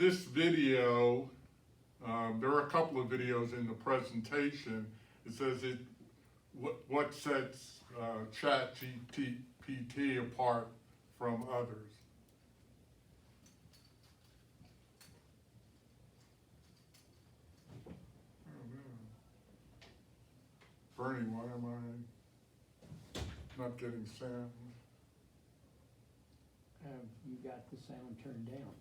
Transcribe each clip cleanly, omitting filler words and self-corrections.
this video, there are a couple of videos in the presentation. It says what sets ChatGPT apart from others. Bernie, why am I not getting sound? You got the sound turned down.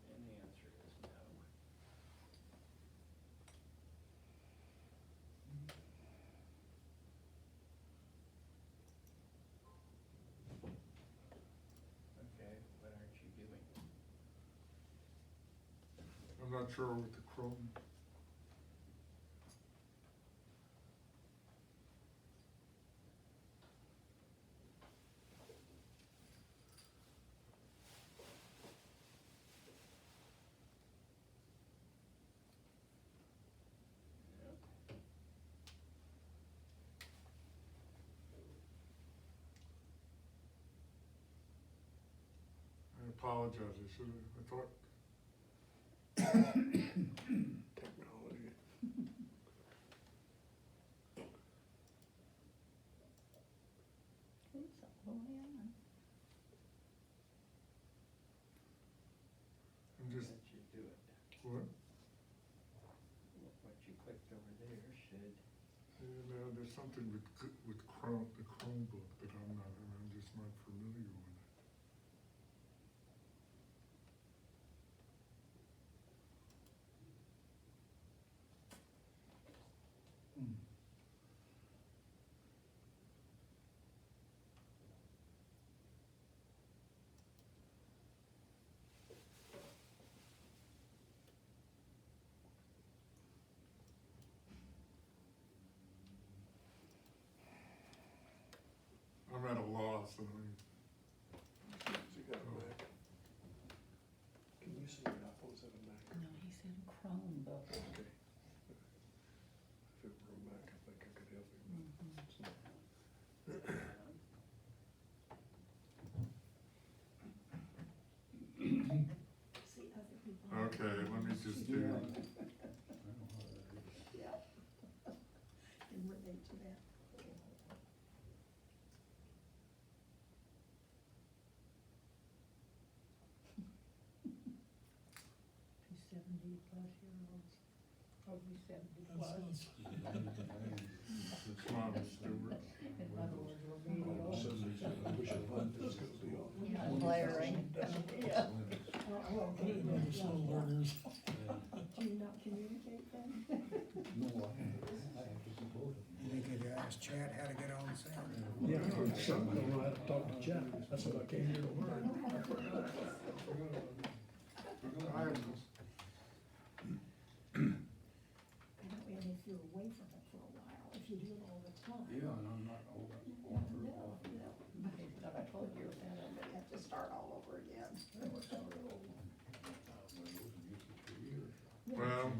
And the answer is no. Okay, what aren't you doing? I'm not sure with the Chrome. I apologize. I should have. I thought. Technology. It's all the way on. I'm just. Let you do it. What? What you clicked over there should. Yeah, there's something with Chrome, the Chromebook that I'm just not familiar with. I'm at a loss. I mean, Can you see apples at a Mac? No, he said Chromebook. Okay. If it were a Mac, I think I could help him. See other people. okay, let me just do. Yeah. Can relate to that. 70-plus-year-olds, probably 70-plus. Come on, Stuart. In other words, remedial. Push a button, it's gonna be on. Yeah, blaring. Yeah. Oh, okay. Slow learners. Do you not communicate then? You could ask Chad how to get on sound. Yeah, I heard something, I don't know how to talk to Chad, that's what I came here to learn. I have I don't really if you're away from it for a while, if you do it all the time. Yeah, and I'm not old. No, no, but I told you that, I'm gonna have to start all over again. well.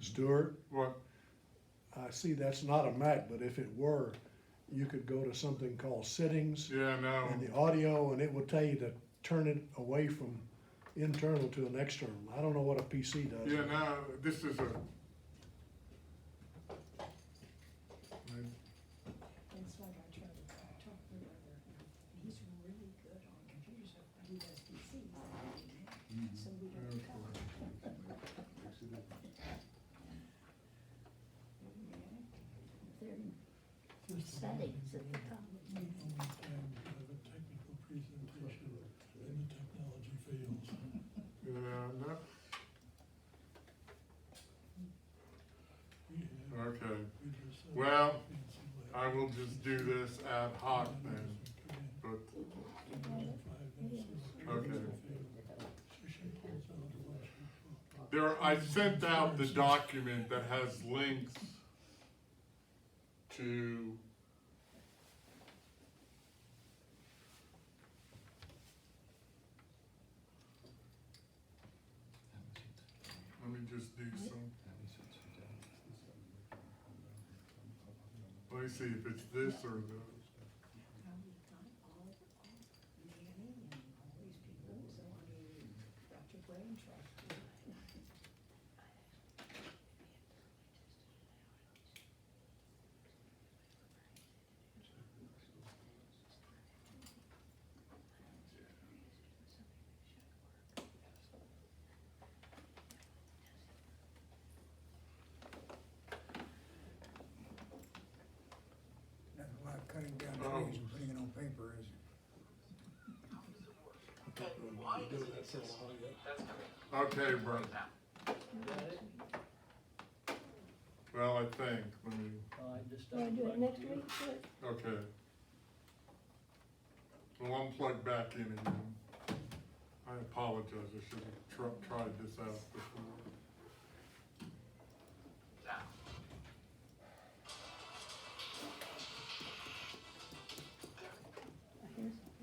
Stuart, What? I see that's not a Mac, but if it were, you could go to something called settings Yeah, no. and the audio, and it would tell you to turn it away from internal to an external. I don't know what a PC does. Yeah, no. This is a. It's like I tried to talk with other, he's really good on computers, he does PCs. So we don't talk. Their settings at the top. We only can have a technical presentation and the technology fails. Yeah, no. We have, Okay. we just. Well, fancy I lab. will just do this ad hoc then. Come in, But 5 minutes, Okay. So she pulls out a bunch of. there, I sent out the document that has links to let me just do some, let me see if it's this or the, How we got all Manny and all these people, so I mean, got your brain trust. Nothing like cutting down Oh. trees and putting it on paper, is it? okay, Brent. You got it? Well, I think, let me, Well, I just. Wanna do it unplugged next you. week, Stuart? okay. Well, I'm plugged back in again. I apologize, I should have tried this out before.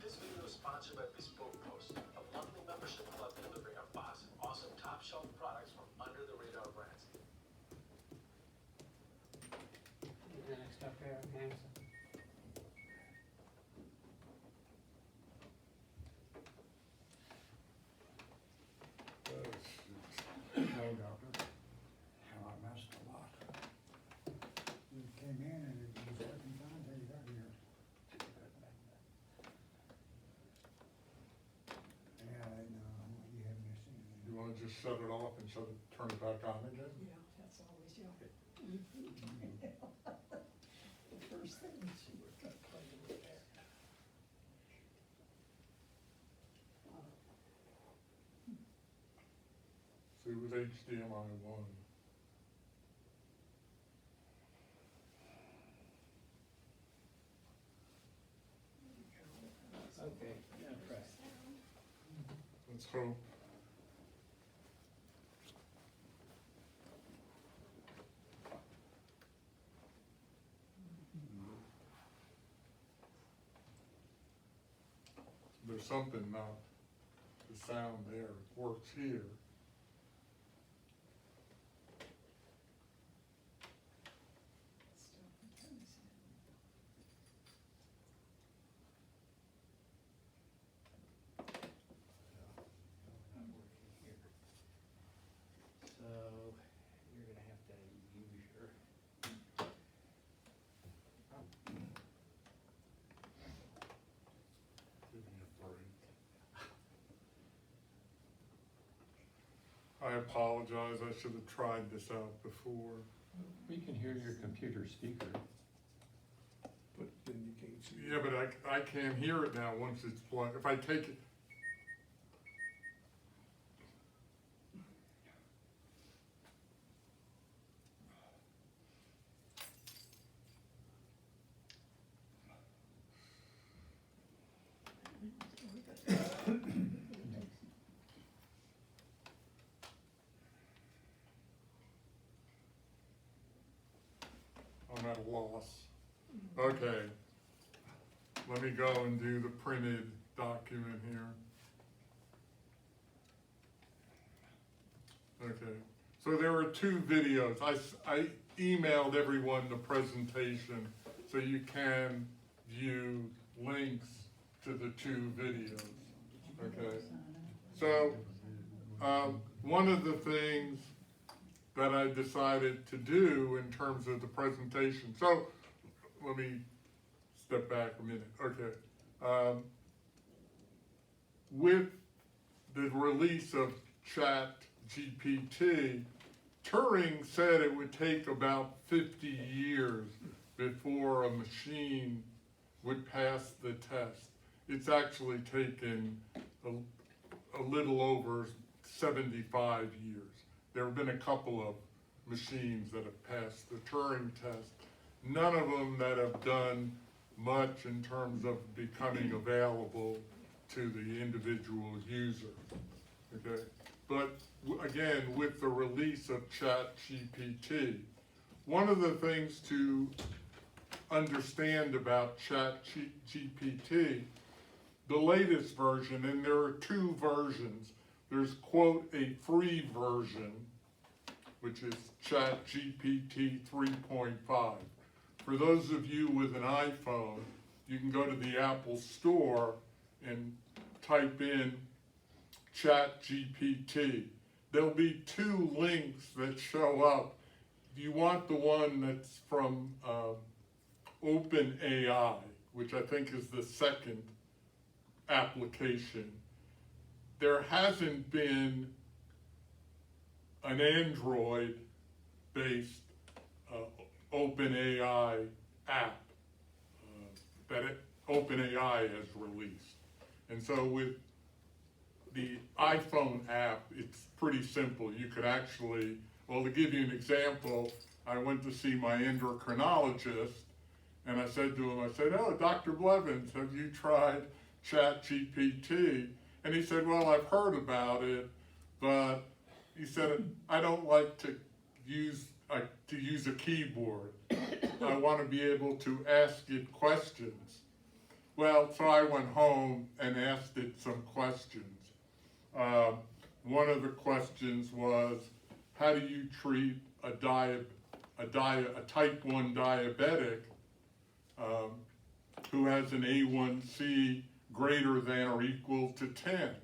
This video is sponsored by Bespoke Post, a monthly membership club delivering a box of awesome top shelf products from under the radar brands. The next up there, Hanson. No, doctor. How I messed a lot. You came in and it was working fine until you got here. Yeah, I know, you haven't missed anything. You wanna just shut it off and turn it back on again? Yeah, that's always, yeah. The first thing is you were gonna play with that. See, it was HDMI one. Okay, yeah, right. Let's hope. There's something not, the sound there, it works here. Not working here. So, you're gonna have to use your. Give me a break. I apologize, I should have tried this out before. We can hear your computer speaker. But then you can't see. Yeah, but I can't hear it now once it's plugged. If I take it, I'm at a loss. Okay. Let me go and do the printed document here. Okay, so there are two videos. I emailed everyone the presentation so you can view links to the two videos. Okay, so one of the things that I decided to do in terms of the presentation, so let me step back a minute. Okay, with the release of ChatGPT, Turing said it would take about 50 years before a machine would pass the test. It's actually taken a little over 75 years. There have been a couple of machines that have passed the Turing test, none of them that have done much in terms of becoming available to the individual user, okay? But again, with the release of ChatGPT, one of the things to understand about ChatGPT, the latest version, and there are two versions. There's, quote, a free version, which is ChatGPT 3.5. For those of you with an iPhone, you can go to the Apple Store and type in ChatGPT. There'll be two links that show up. You want the one that's from OpenAI, which I think is the second application. There hasn't been an Android-based OpenAI app that OpenAI has released. And so with the iPhone app, it's pretty simple. You could actually, well, to give you an example, I went to see my endocrinologist, and I said to him, oh, Dr. Blevins, have you tried ChatGPT? And he said, well, I've heard about it, but he said, I don't like to use a keyboard. I want to be able to ask it questions. Well, so I went home and asked it some questions. One of the questions was, how do you treat a type 1 diabetic who has an A1C greater than or equal to 10?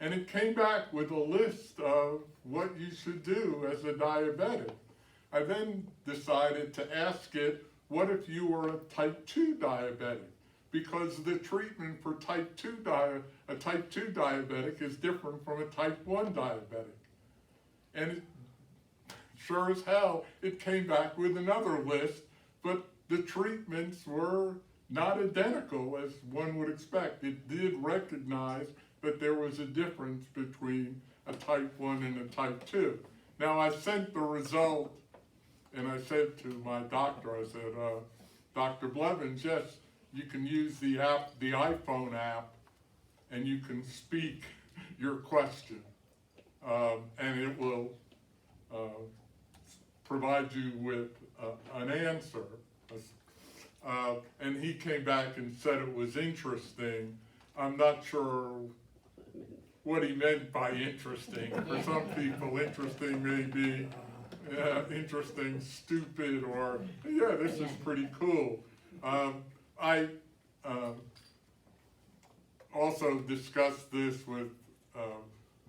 And it came back with a list of what you should do as a diabetic. I then decided to ask it, what if you were a type 2 diabetic? Because the treatment for a type 2 diabetic is different from a type 1 diabetic. And sure as hell, it came back with another list, but the treatments were not identical as one would expect. It did recognize that there was a difference between a type 1 and a type 2. Now I sent the result, and I said to my doctor, I said, Dr. Blevins, yes, you can use the app, the iPhone app, and you can speak your question, and it will provide you with an answer. And he came back and said it was interesting. I'm not sure what he meant by interesting. For some people, interesting may be interesting, stupid, or yeah, this is pretty cool. I also discussed this with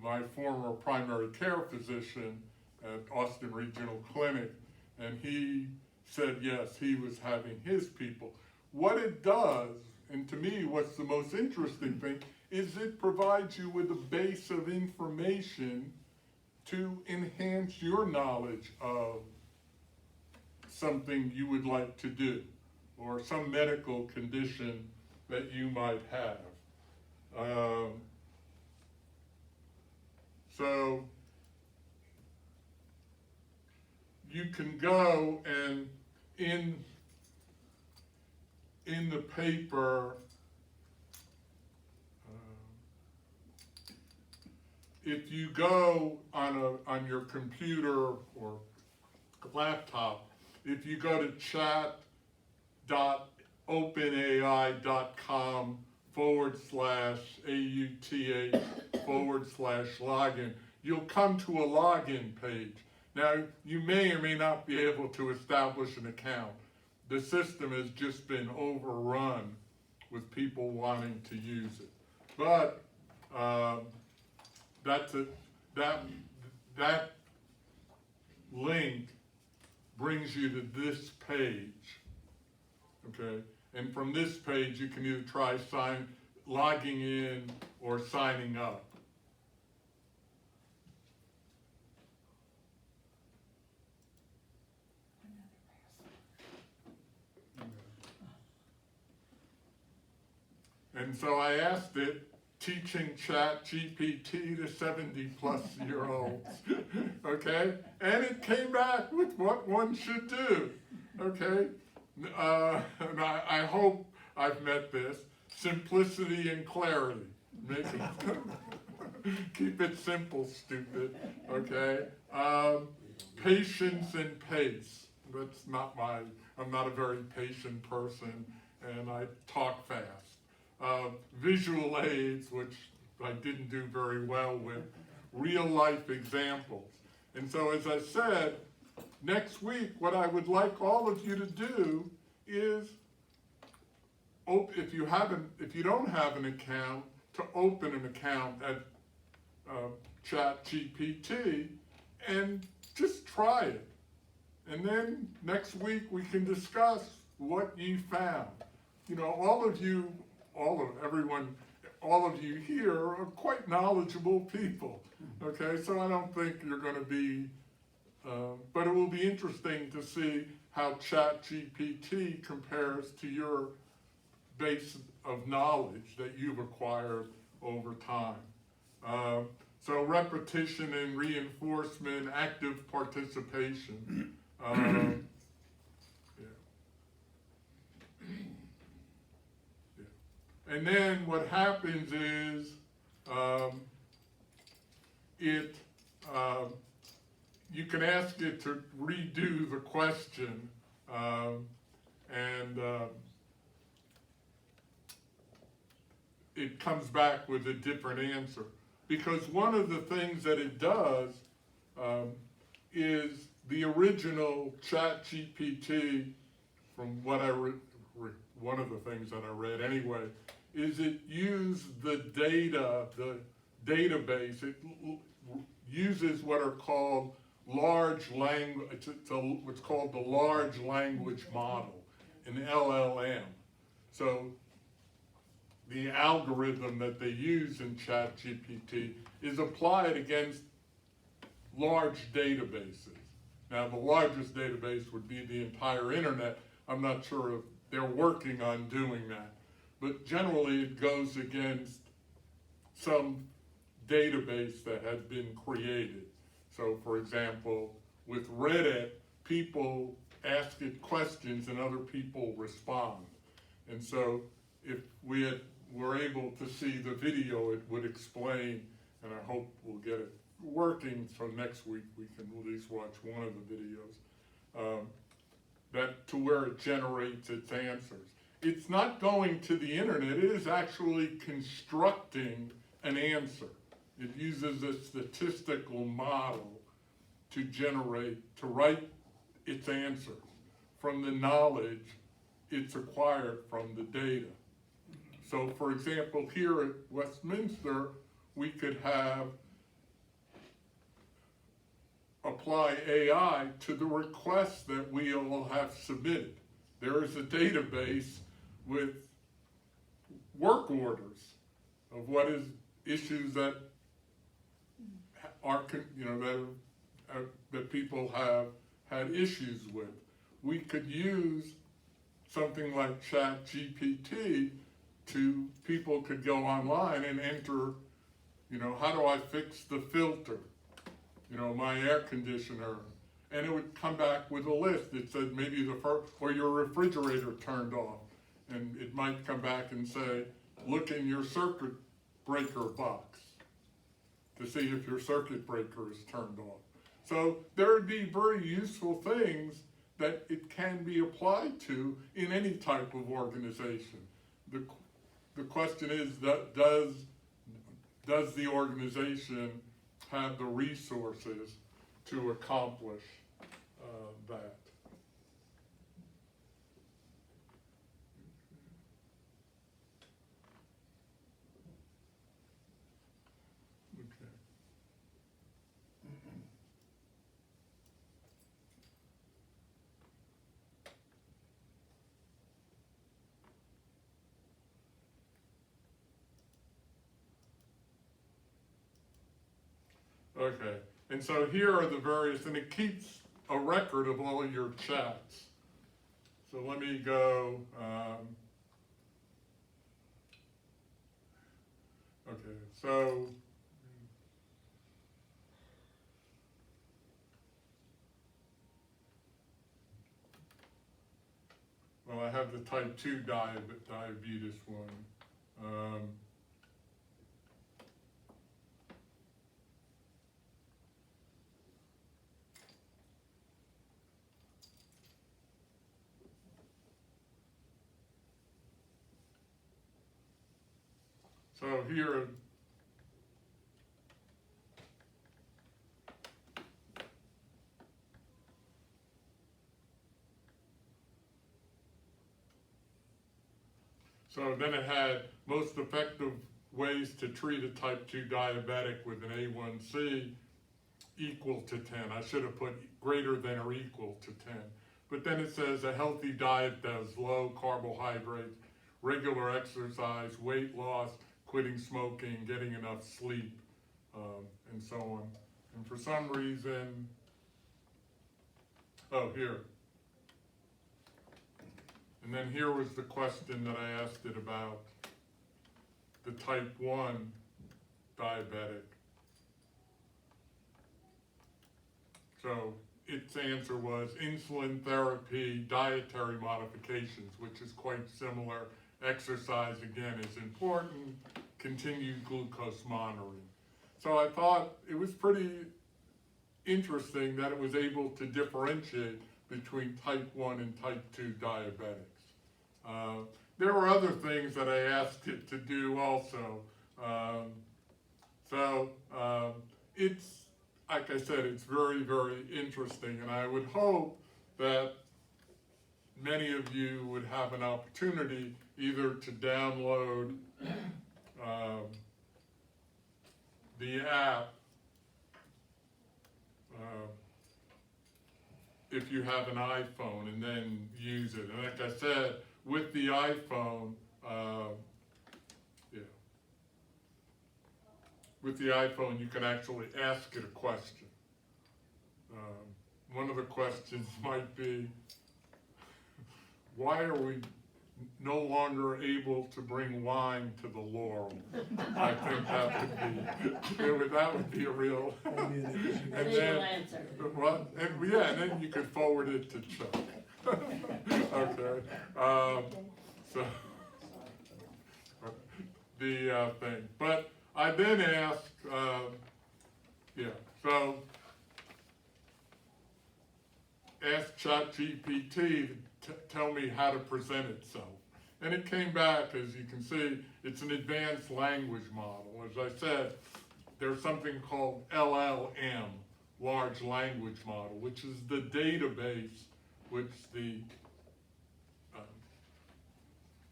my former primary care physician at Austin Regional Clinic, and he said yes, he was having his people. What it does, and to me what's the most interesting thing, is it provides you with a base of information to enhance your knowledge of something you would like to do, or some medical condition that you might have. So you can go and in the paper, if you go on your computer or laptop, if you go to chat.openai.com/AUTH/login, you'll come to a login page. Now, you may or may not be able to establish an account. The system has just been overrun with people wanting to use it. But that link brings you to this page, okay? And from this page, you can either try logging in or signing up. And so I asked it, teaching ChatGPT to 70-plus-year-olds, okay? And it came back with what one should do, okay? And I hope I've met this. Simplicity and clarity. Keep it simple, stupid, okay? Patience and pace. That's not I'm not a very patient person, and I talk fast. Visual aids, which I didn't do very well with, real life examples. And so, as I said, next week, what I would like all of you to do is, if you don't have an account, to open an account at ChatGPT and just try it. And then next week we can discuss what you found. You know, all of you here are quite knowledgeable people. Okay, so I don't think you're going to be, but it will be interesting to see how ChatGPT compares to your base of knowledge that you've acquired over time. So repetition and reinforcement, active participation. Yeah. Yeah. And then what happens is you can ask it to redo the question, and it comes back with a different answer. Because one of the things that it does is the original ChatGPT, from what I one of the things that I read anyway, is it used the database. It uses what are called large language. What's called the large language model, an LLM. So the algorithm that they use in ChatGPT is applied against large databases. Now, the largest database would be the entire internet. I'm not sure if they're working on doing that. But generally, it goes against some database that has been created. So, for example, with Reddit, people ask it questions and other people respond. And so, if we were able to see the video, it would explain, and I hope we'll get it working, so next week we can at least watch one of the videos, that to where it generates its answers. It's not going to the internet, it is actually constructing an answer. It uses a statistical model to write its answers from the knowledge it's acquired from the data. So, for example, here at Westminster, we could apply AI to the requests that we all have submitted. There is a database with work orders of what is issues that are, that people have had issues with. We could use something like ChatGPT people could go online and enter, how do I fix the filter? My air conditioner, and it would come back with a list. It said maybe or your refrigerator turned off, and it might come back and say, look in your circuit breaker box to see if your circuit breaker is turned off. So there would be very useful things that it can be applied to in any type of organization. The question is, does the organization have the resources to accomplish that? Okay, and so here are the various, and it keeps a record of all of your chats. So let me go, okay, so, well, I have the type 2 diabetes one. So here, So then it had most effective ways to treat a type 2 diabetic with an A1C equal to 10. I should have put greater than or equal to 10. But then it says a healthy diet does low carbohydrates, regular exercise, weight loss, quitting smoking, getting enough sleep, and so on. And for some reason, oh, here. And then here was the question that I asked it about the type 1 diabetic. So its answer was insulin therapy, dietary modifications, which is quite similar. Exercise, again, is important. Continued glucose monitoring. So I thought it was pretty interesting that it was able to differentiate between type 1 and type 2 diabetics. There were other things that I asked it to do also. It's, like I said, it's very, very interesting, and I would hope that many of you would have an opportunity either to download the app if you have an iPhone, and then use it. And like I said, with the iPhone, with the iPhone, you can actually ask it a question. One of the questions might be, why are we no longer able to bring wine to the Laurel? I think that would be a real. That'd be an interesting- And Legal then, answer. well, and then you could forward it to Chuck. Okay. So the thing, but I then asked, asked ChatGPT to tell me how to present itself. And it came back, as you can see, it's an advanced language model. As I said, there's something called LLM, large language model, which is the database which the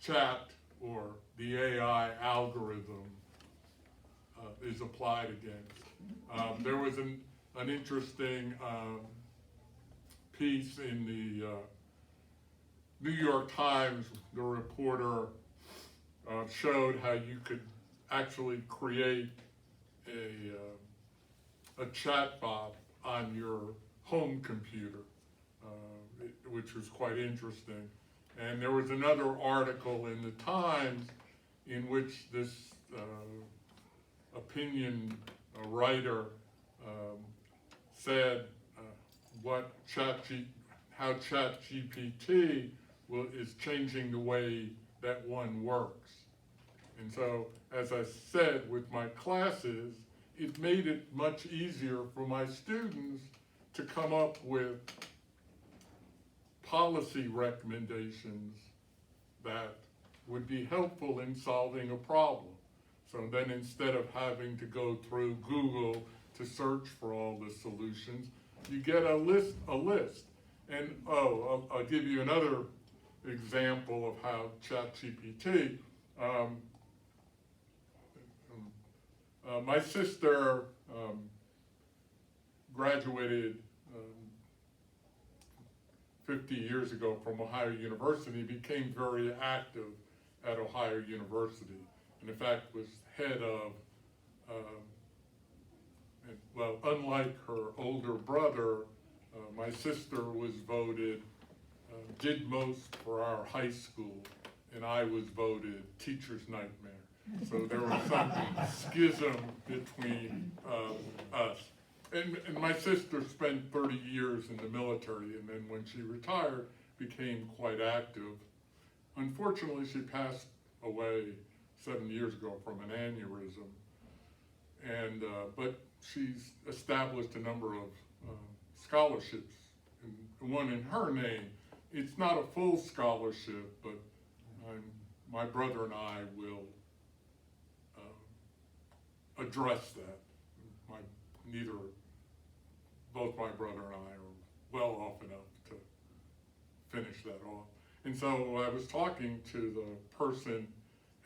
chat or the AI algorithm is applied against. There was an interesting piece in the New York Times. The reporter showed how you could actually create a chatbot on your home computer, which was quite interesting. And there was another article in the Times in which this opinion writer said how ChatGPT is changing the way that one works. And so, as I said with my classes, it made it much easier for my students to come up with policy recommendations that would be helpful in solving a problem. So then instead of having to go through Google to search for all the solutions, you get a list. And I'll give you another example of how ChatGPT, my sister graduated 50 years ago from Ohio University, became very active at Ohio University, and in fact was head of, well, unlike her older brother, my sister was voted, did most for our high school, and I was voted teacher's nightmare. So there was some schism between us. And my sister spent 30 years in the military, and then when she retired, became quite active. Unfortunately, she passed away 7 years ago from an aneurysm. And but she's established a number of scholarships, and one in her name. It's not a full scholarship, but my brother and I will address that. Both my brother and I are well off enough to finish that off. And so I was talking to the person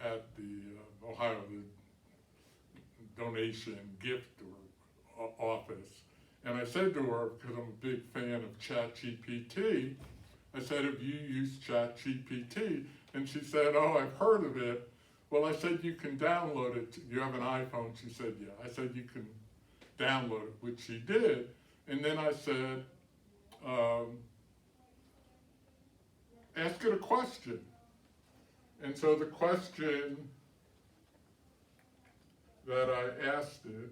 at the Ohio donation gift or office. And I said to her, because I'm a big fan of ChatGPT, I said, have you used ChatGPT? And she said, oh, I've heard of it. Well, I said, you can download it. You have an iPhone? She said, yeah. I said, you can download it, which she did. And then I said, ask it a question. And so the question that I asked it,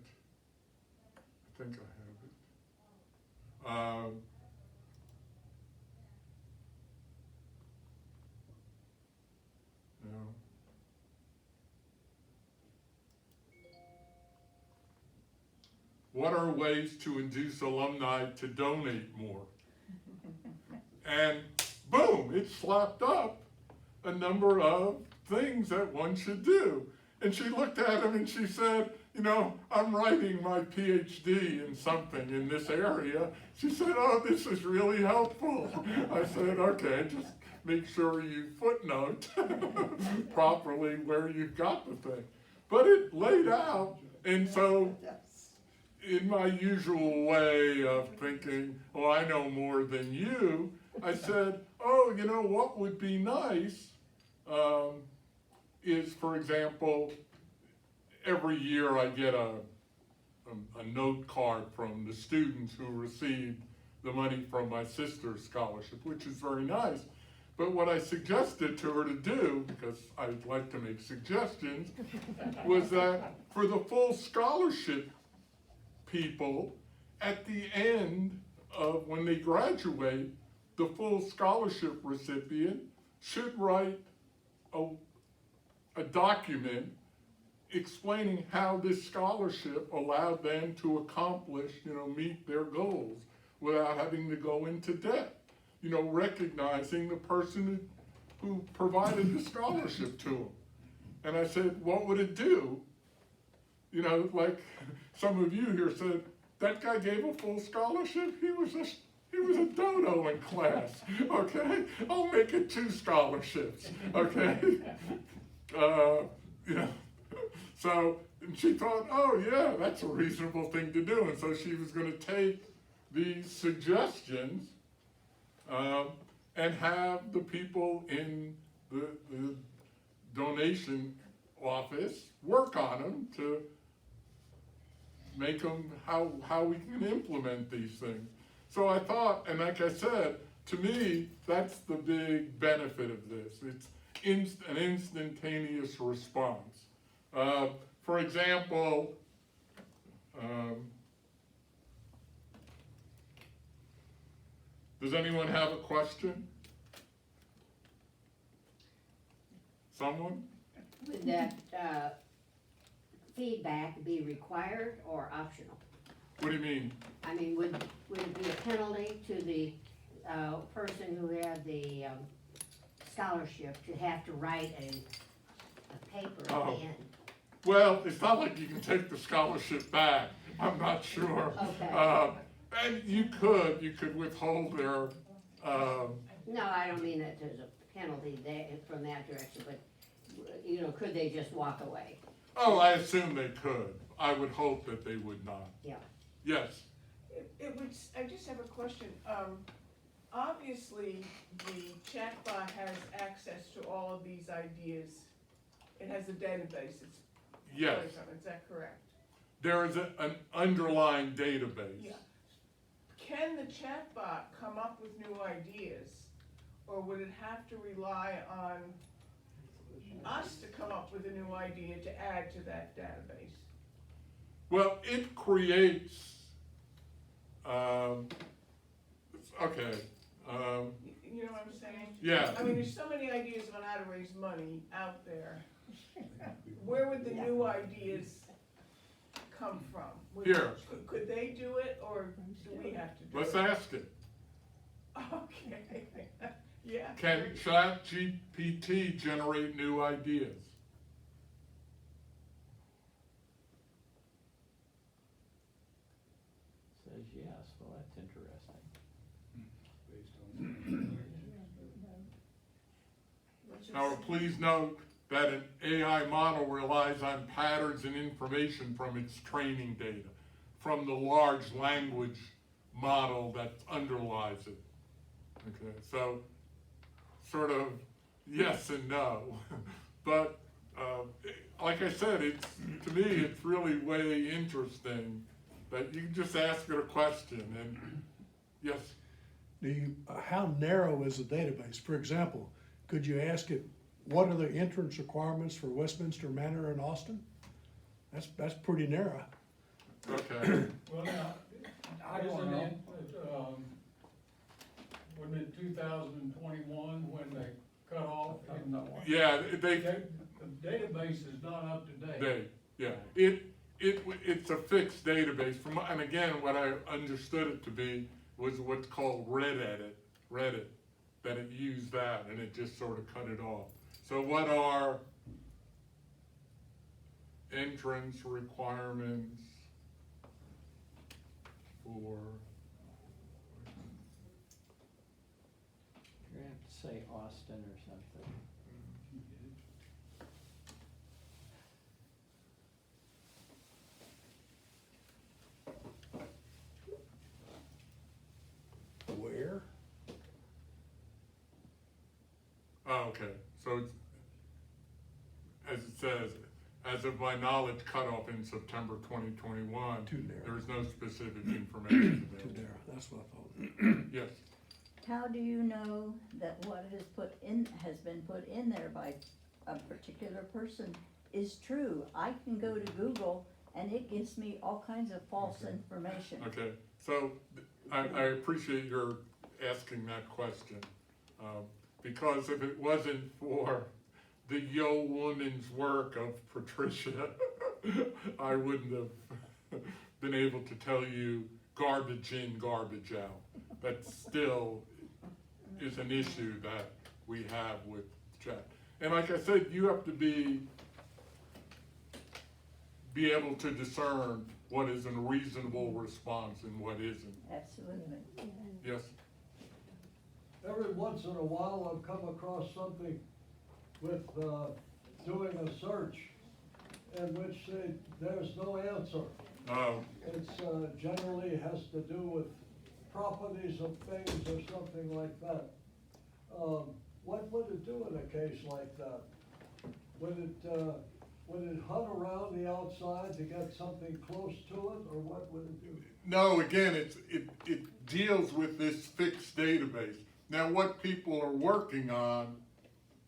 I think I have it. No. What are ways to induce alumni to donate more? And boom, it slapped up a number of things that one should do. And she looked at him and she said, you know, I'm writing my PhD in something in this area. She said, oh, this is really helpful. I said, okay, just make sure you footnote properly where you've got the thing. But it laid out, and so in my usual way of thinking, oh, I know more than you, I said, oh, you know, what would be nice is, for example, every year I get a note card from the students who received the money from my sister's scholarship, which is very nice. But what I suggested to her to do, because I like to make suggestions, was that for the full scholarship people, at the end of when they graduate, the full scholarship recipient should write a document explaining how this scholarship allowed them to accomplish, you know, meet their goals without having to go into debt. You know, recognizing the person who provided the scholarship to them. And I said, what would it do? You know, like some of you here said, that guy gave a full scholarship. He was a dodo in class. Okay, I'll make it 2 scholarships. Okay, you know. So and she thought, oh yeah, that's a reasonable thing to do. And so she was going to take these suggestions and have the people in the donation office work on them to make them how we can implement these things. So I thought, and like I said, to me, that's the big benefit of this. It's an instantaneous response. For example, does anyone have a question? Someone? Would that feedback be required or optional? What do you mean? I mean, would it be a penalty to the person who had the scholarship to have to write a paper at Oh. the end? Well, it's not like you can take the scholarship back. I'm not sure. Okay. And you could withhold their, No, I don't mean that there's a penalty there from that direction, but, you know, could they just walk away? oh, I assume they could. I would hope that they would not. Yeah. Yes, It would, I just have a question. Obviously, the chatbot has access to all of these ideas. It has a database it's yes. placed on, is that correct? There is an underlying database. Yeah. Can the chatbot come up with new ideas, or would it have to rely on us to come up with a new idea to add to that database? Well, it creates, okay, You know what I'm saying? yeah. I mean, there's so many ideas on how to raise money out there. Where would the new ideas come from? Here. Could they do it, or do we have to do it? Let's ask it. Okay, yeah. Can ChatGPT generate new ideas? Says yes, well, that's interesting. Based on Now, please note, that an AI model relies on patterns and information from its training data, from the large language model that underlies it. Okay, so sort of yes and no. But like I said, to me, it's really way interesting that you can just ask it a question and yes. How narrow is the database? For example, could you ask it, what are the entrance requirements for Westminster Manor in Austin? That's pretty narrow. Okay. Well, now, I don't isn't know. it, wasn't it 2021 when they cut off? Yeah, they The database is not up to date. it's a fixed database from, and again, what I understood it to be was what's called Reddit, that it used that and it just sort of cut it off. So what are entrance requirements for, You're gonna have to say Austin or something. Where? oh, okay, so it's, as it says, as of my knowledge, cutoff in September 2021. Too narrow. There is no specific information Too available. narrow, that's what I thought. Yes, How do you know that what is put in, has been put in there by a particular person is true? I can go to Google and it gives me all kinds of false Okay. information. okay, so I appreciate your asking that question. Because if it wasn't for the yo woman's work of Patricia, I wouldn't have been able to tell you garbage in, garbage out. That still is an issue that we have with chat. And like I said, you have to be able to discern what is a reasonable response and what isn't. Absolutely. Yes? Every once in a while, I've come across something with, doing a search in which there's no answer. Oh, It's, generally has to do with properties of things or something like that. What would it do in a case like that? Would it hunt around the outside to get something close to it, or what would it do? no, again, it deals with this fixed database. Now, what people are working on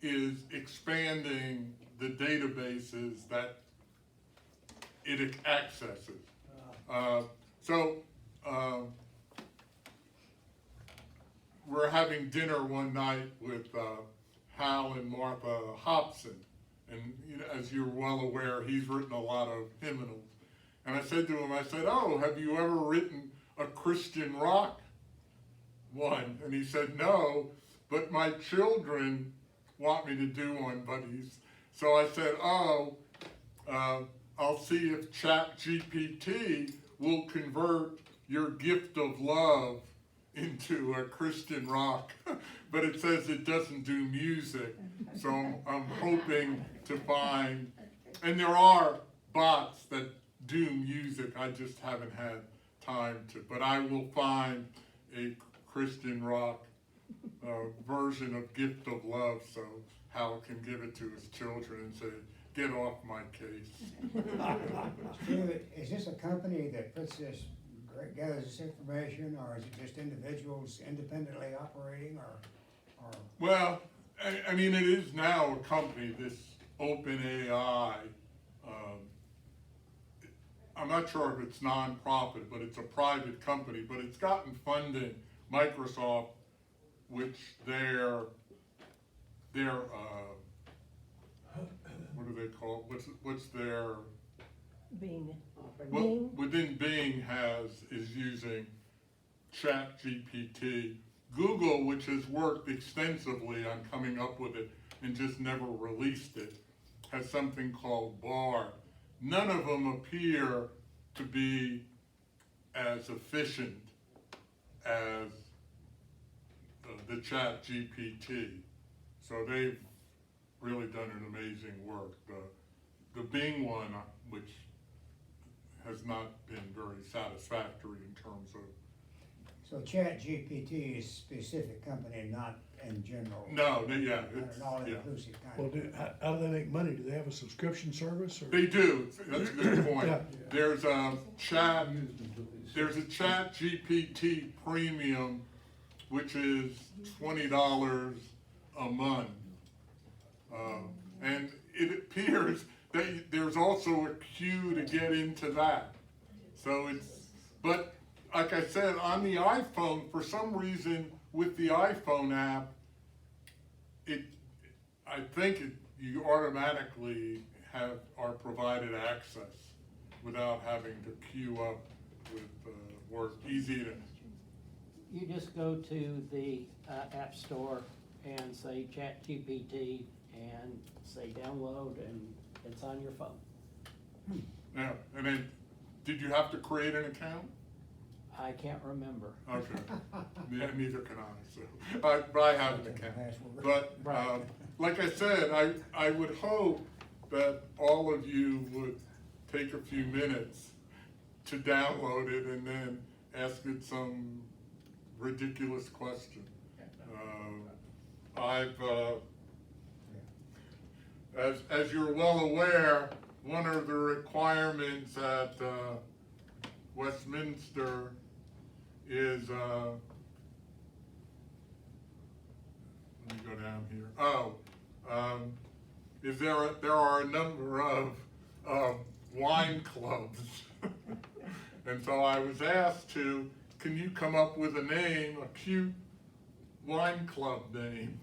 is expanding the databases that it accesses. We're having dinner one night with Hal and Martha Hobson, and you know, as you're well aware, he's written a lot of hymnals. And I said to him, oh, have you ever written a Christian rock one? And he said, no, but my children want me to do one, so I said, I'll see if ChatGPT will convert your gift of love into a Christian rock, but it says it doesn't do music, so I'm hoping to find, and there are bots that do music, I just haven't had time to, but I will find a Christian rock version of Gift of Love, so Hal can give it to his children and say, get off my case. Stuart, is this a company that puts this, gathers this information, or is it just individuals independently operating, or? Well, I mean, it is now a company, this OpenAI. I'm not sure if it's non-profit, but it's a private company, but it's gotten funding. Microsoft, which their what do they call it? What's their Bing. what within Bing is using ChatGPT. Google, which has worked extensively on coming up with it and just never released it, has something called Bard. None of them appear to be as efficient as the ChatGPT. So they've really done an amazing work. The Bing one, which has not been very satisfactory in terms of, So ChatGPT is specific company, not in general? no, yeah, Not it's, an yeah. all-inclusive kind Well, of. how do they make money? Do they have a subscription service or? They do, that's a good point. Yeah. There's a Chat GPT premium, which is $20 a month. And it appears that there's also a queue to get into that. So but like I said, on the iPhone, for some reason, with the iPhone app, I think you automatically are provided access without having to queue up with, or it's easy to, You just go to the App Store and say ChatGPT and say download, and it's on your phone. yeah, and then, did you have to create an account? I can't remember. Okay, neither can I, so, but I have an account. But, Right. like I said, I would hope that all of you would take a few minutes to download it and then ask it some ridiculous question. As you're well aware, one of the requirements at Westminster is, let me go down here. There are a number of wine clubs. And so I was asked can you come up with a name, a cute wine club name?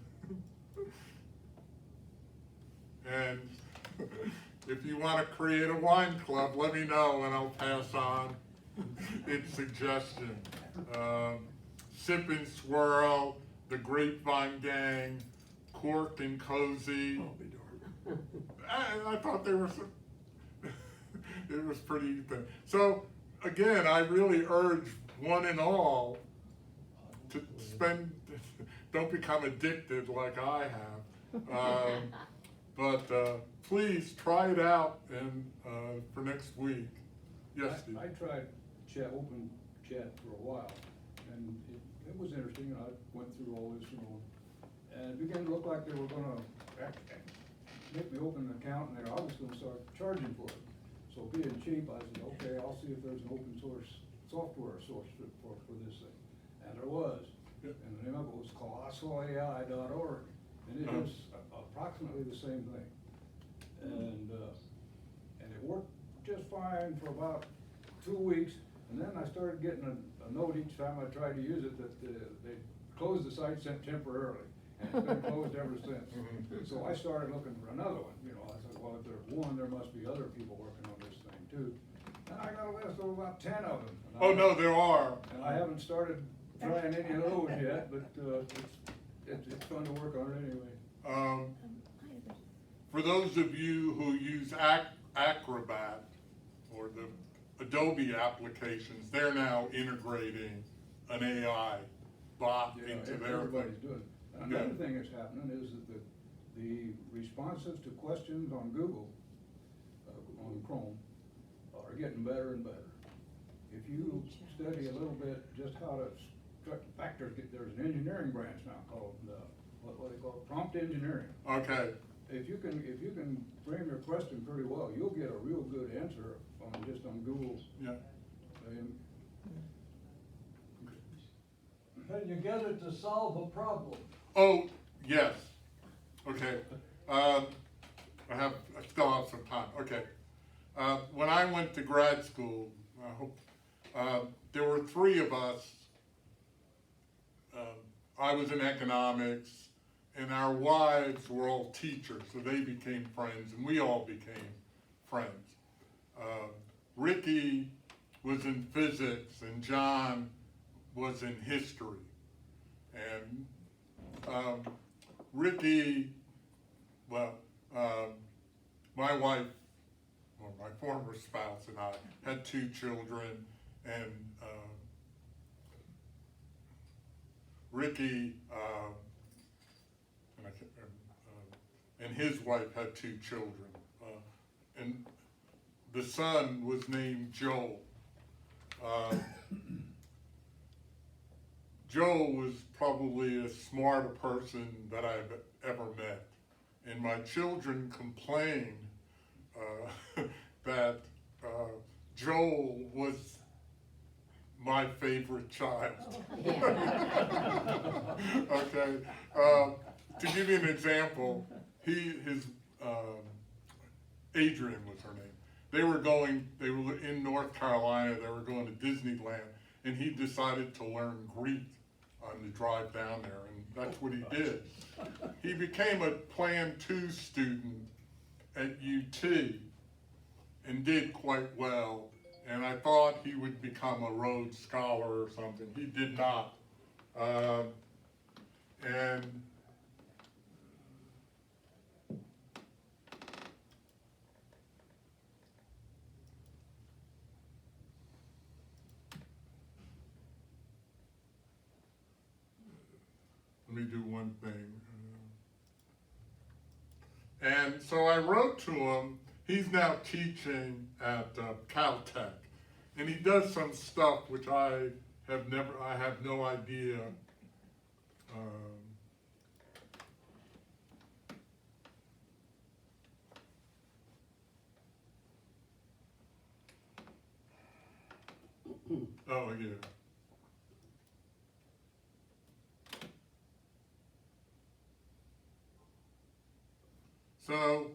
And if you want to create a wine club, let me know and I'll pass on its suggestion. Sip and Swirl, the Grapevine Gang, Cork and Cozy. I'll be darned. I thought they were it was pretty thin. So again, I really urge one and all to don't become addicted like I have. But please try it out and for next week. Yes, Steve? I tried Open Chat for a while, and it was interesting. I went through all this, and it began to look like they were gonna make me open an account, and I was gonna start charging for it. So being cheap, I said, okay, I'll see if there's an open source software source for this thing. And there was. Yep. And the name of it was colossalai.org. And it is approximately the same thing. And it worked just fine for about 2 weeks. And then I started getting a note each time I tried to use it that they closed the site temporarily. And it's been closed ever since. So I started looking for another one. I said, well, if there's one, there must be other people working on this thing too. And I got a list of about 10 of them. Oh, no, there are. And I haven't started trying any of those yet, but it's fun to work on it anyway. For those of you who use Acrobat or the Adobe applications, they're now integrating an AI bot into their Everybody's thing. doing it. Another thing that's happening is that the responses to questions on Google, on Chrome, are getting better and better. If you study a little bit just how to factors, there's an engineering branch now called, what do they call it, prompt engineering. Okay. If you can frame your question pretty well, you'll get a real good answer on Google's. Yeah. Can you get it to solve a problem? Oh, yes. Okay. I still have some time. Okay. When I went to grad school, there were 3 of us. I was in economics, and our wives were all teachers, so they became friends, and we all became friends. Ricky was in physics, and John was in history. And Ricky, well, my wife, or my former spouse and I had 2 children, and Ricky, and and his wife had 2 children. And the son was named Joel. Joel was probably a smarter person that I've ever met. And my children complained that Joel was my favorite child. Okay, to give you an example, Adrian was her name. They were in North Carolina, they were going to Disneyland, and he decided to learn Greek on the drive down there, and that's what he did. He became a Plan 2 student at UT and did quite well, and I thought he would become a Rhodes Scholar or something. He did not. And let me do one thing. And so I wrote to him. He's now teaching at Caltech, and he does some stuff which I have no idea. Oh yeah. So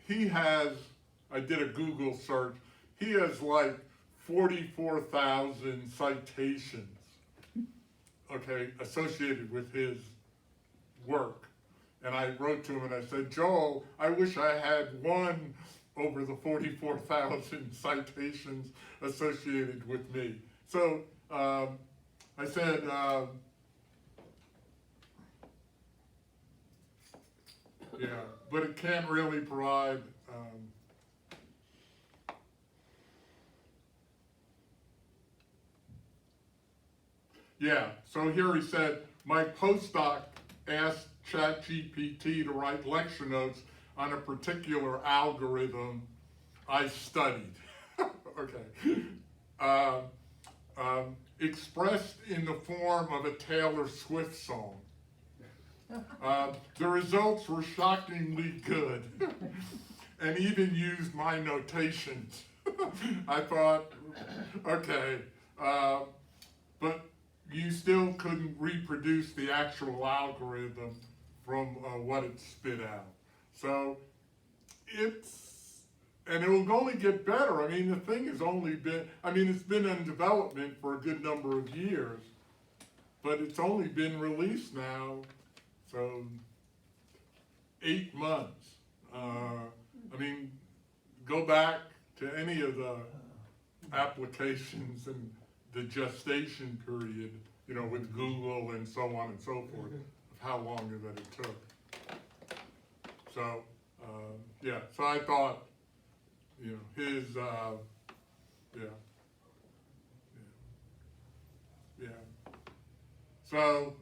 he has, I did a Google search, he has like 44,000 citations, okay, associated with his work. And I wrote to him and I said, Joel, I wish I had one over the 44,000 citations associated with me. So I said, yeah, but it can't really provide, yeah, so here he said, my postdoc asked ChatGPT to write lecture notes on a particular algorithm I studied. Okay. Expressed in the form of a Taylor Swift song. The results were shockingly good and even used my notations. I thought, okay, but you still couldn't reproduce the actual algorithm from what it spit out. So and it will only get better. I mean, the thing has only been, it's been in development for a good number of years, but it's only been released now, so 8 months. Go back to any of the applications and the gestation period, with Google and so on and so forth, of how long that it took. So, so I thought, his, So,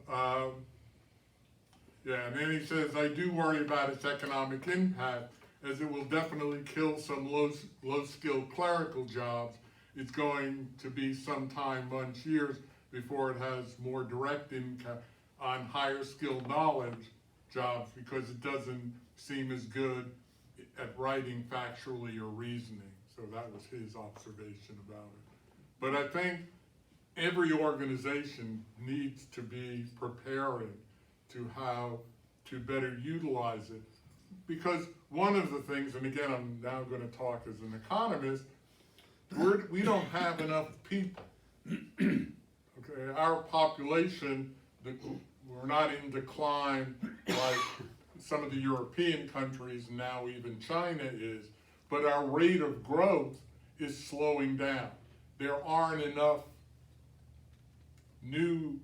and then he says, I do worry about its economic impact, as it will definitely kill some low-skilled clerical jobs. It's going to be some time, months, years, before it has more direct impact on higher skilled knowledge jobs, because it doesn't seem as good at writing factually or reasoning. So that was his observation about it. But I think every organization needs to be preparing to how to better utilize it. Because one of the things, and again, I'm now going to talk as an economist, we don't have enough people. Okay, our population, we're not in decline like some of the European countries, now even China is, but our rate of growth is slowing down. There aren't enough newcomers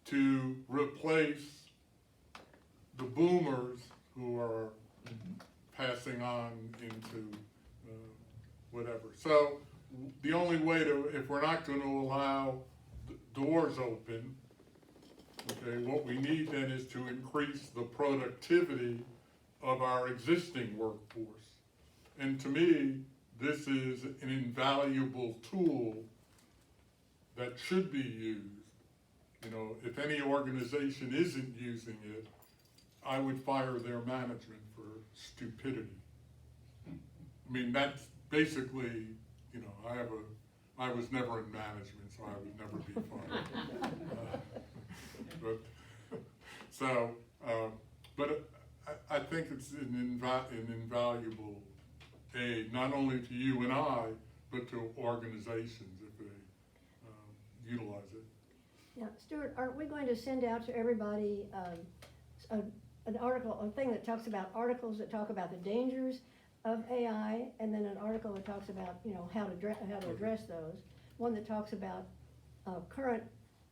to replace the boomers who are passing on into whatever. So the only way if we're not going to allow doors open, Okay, what we need then is to increase the productivity of our existing workforce. And to me, this is an invaluable tool that should be used. You know, if any organization isn't using it, I would fire their management for stupidity. I mean, that's basically, you know, I was never in management, so I would never be fired. But I think it's an invaluable aid, not only to you and I, but to organizations if they utilize it. Yeah, Stuart, aren't we going to send out to everybody, an article, a thing that talks about articles that talk about the dangers of AI, and then an article that talks about, you know, how to address those? One that talks about, current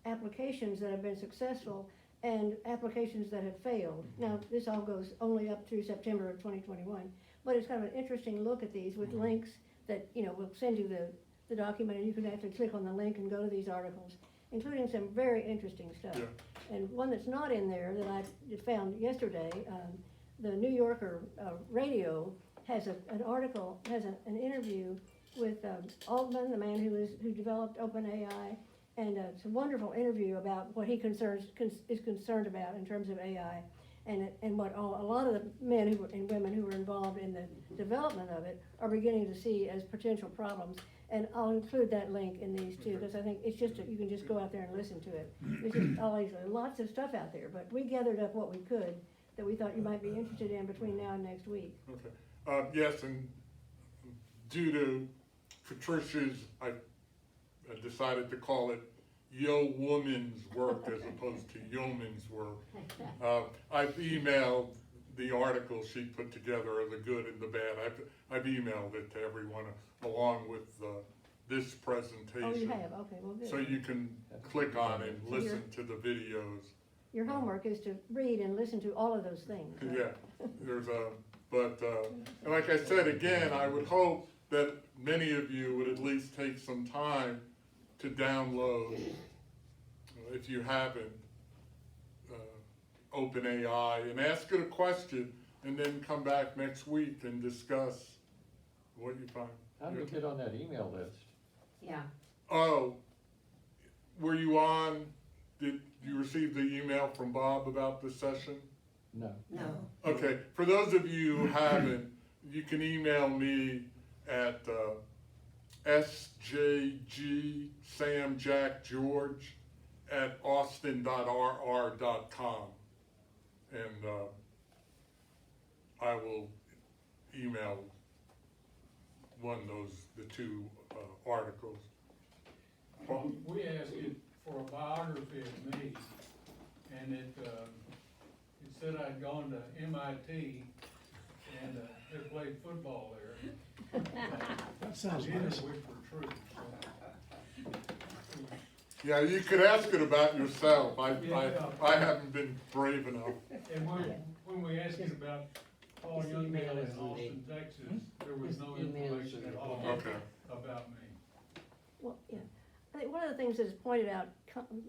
applications that have been successful and applications that have failed. Now, this all goes only up through September of 2021, but it's kind of an interesting look at these with links that, you know, will send you the document, and you can actually click on the link and go to these articles, including some very interesting stuff. Yeah. And one that's not in there that I found yesterday, the New Yorker radio has an article, has an interview with Altman, the man who developed OpenAI, and it's a wonderful interview about what he is concerned about in terms of AI, and what a lot of the men and women who were involved in the development of it are beginning to see as potential problems. And I'll include that link in these too, because I think it's just, you can just go out there and listen to it. There's just always lots of stuff out there, but we gathered up what we could that we thought you might be interested in between now and next week. Okay. Yes, and due to Patricia's, I decided to call it Yo Woman's work as opposed to yeoman's work. I've emailed the article she put together, the good and the bad. I've emailed it to everyone along with this presentation. Oh, you have? Okay, well, good. So you can click on it and listen to the videos. Your homework is to read and listen to all of those things. Right? Yeah, and like I said, again, I would hope that many of you would at least take some time to download, if you haven't, OpenAI, and ask it a question, and then come back next week and discuss what you find. How do we get on that email list? Yeah. Oh, were you on, did you receive the email from Bob about the session? No. No. Okay, for those of you who haven't, you can email me at sjgsamjackgeorge@austin.rr.com, and I will email the two articles. We asked it for a biography of me, and it said I'd gone to MIT and had played football there. That sounds Neither nice. of which were true, so. Yeah, you could ask it about yourself. I haven't been brave enough. And when we asked it about Paul His Youngman email in is on Austin, Texas, there was his no email is information in at the all Okay. about me. Well, yeah. I think one of the things that is pointed out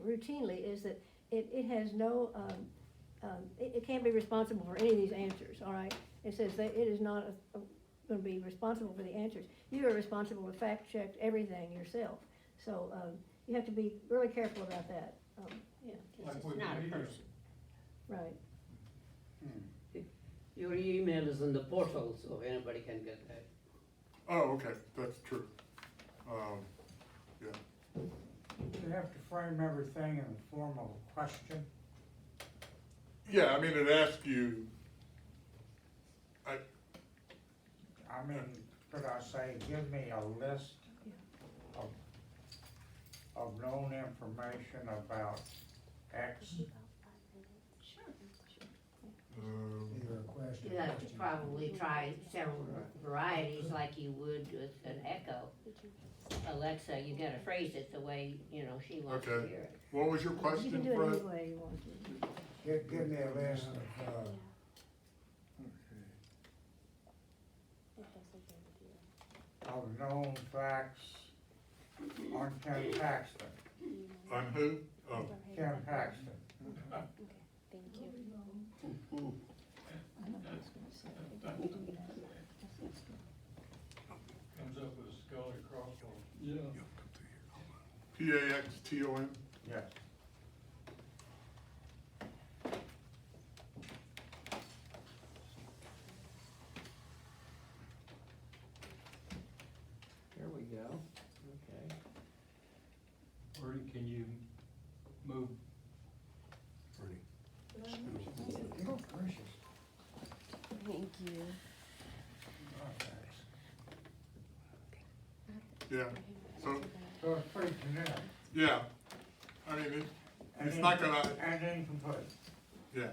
routinely is that it has no, it can't be responsible for any of these answers, all right? It says that it is not going to be responsible for the answers. You are responsible to fact check everything yourself. So you have to be really careful about that. Yeah, Like It's with not a the person. right. Your email is in the portal, so anybody can get that. Oh, okay, that's true. Yeah. You have to frame everything in the form of a question. Yeah, I mean, it asks you, I mean, could I say, give me a list of known information about X? Either a question. You have to probably try several varieties like you would with an echo. Alexa, you gotta phrase it the way, she wants to Okay. hear it. what was your You question, can do it Fred? any way you want to. Give me a list of known facts on Ken Paxton. On who? Oh, Ken Paxton. Thank you. Comes up with a Scully crosswalk. Yeah. Paxton? Yes. There we go, okay. Or can you move? Oh, gracious. Thank you. Oh, thanks. Yeah, so, So it's pretty generic. yeah, I mean, it's not gonna, And incomplete. yeah,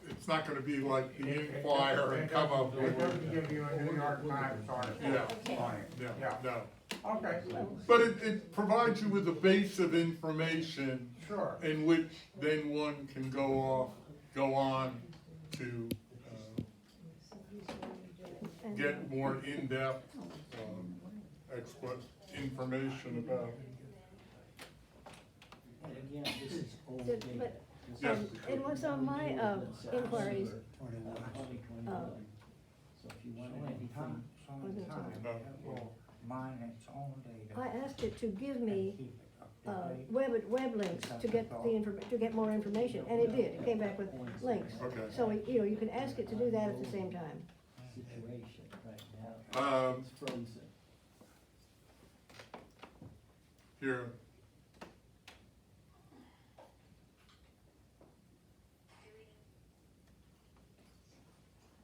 it's not gonna be like the in-flyer and come up with. It doesn't give you a New York Times article Yeah. on it. Yeah, no, Okay, but it provides you with a base of information sure. in which then one can go on to, get more in-depth, information about. And again, this is old Did- data. but, This Yes. is In one of my, inquiries, December of 2021. So if you want anything, Well, mine its own data. I asked it to give me, Keep it up to date. web links to get to get more information, and it did, it came back with links. Okay. So, you know, you can ask it to do that at the same time. situation right now, it's frozen. Here.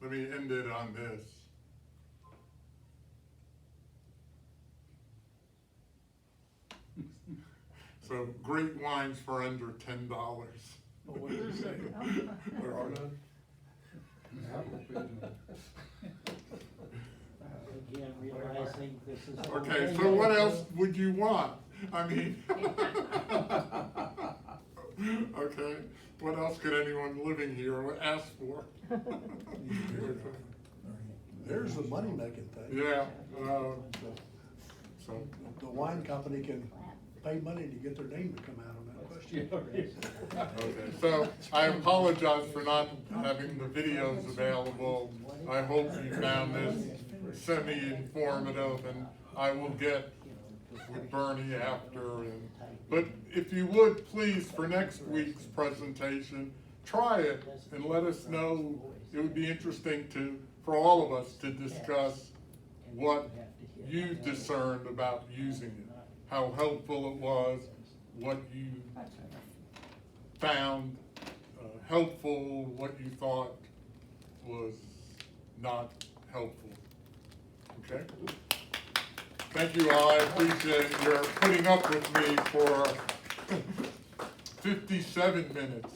Let me end it on this. So, great wines for under $10. What did you say? Where are they? Again, realizing this is. old Okay, so data. what else would you want? I mean, okay, what else could anyone living here ask for? There's the money-making thing. Yeah, so, The wine company can pay money to get their name to come out on that question. okay, so I apologize for not having the videos available. I hope you found this semi-informative, and I will get with Bernie after. But if you would, please, for next week's presentation, try it and let us know. It would be interesting for all of us to discuss what you discerned about using it, how helpful it was, what you found helpful, what you thought was not helpful. Okay? Thank you all. I appreciate your putting up with me for 57 minutes.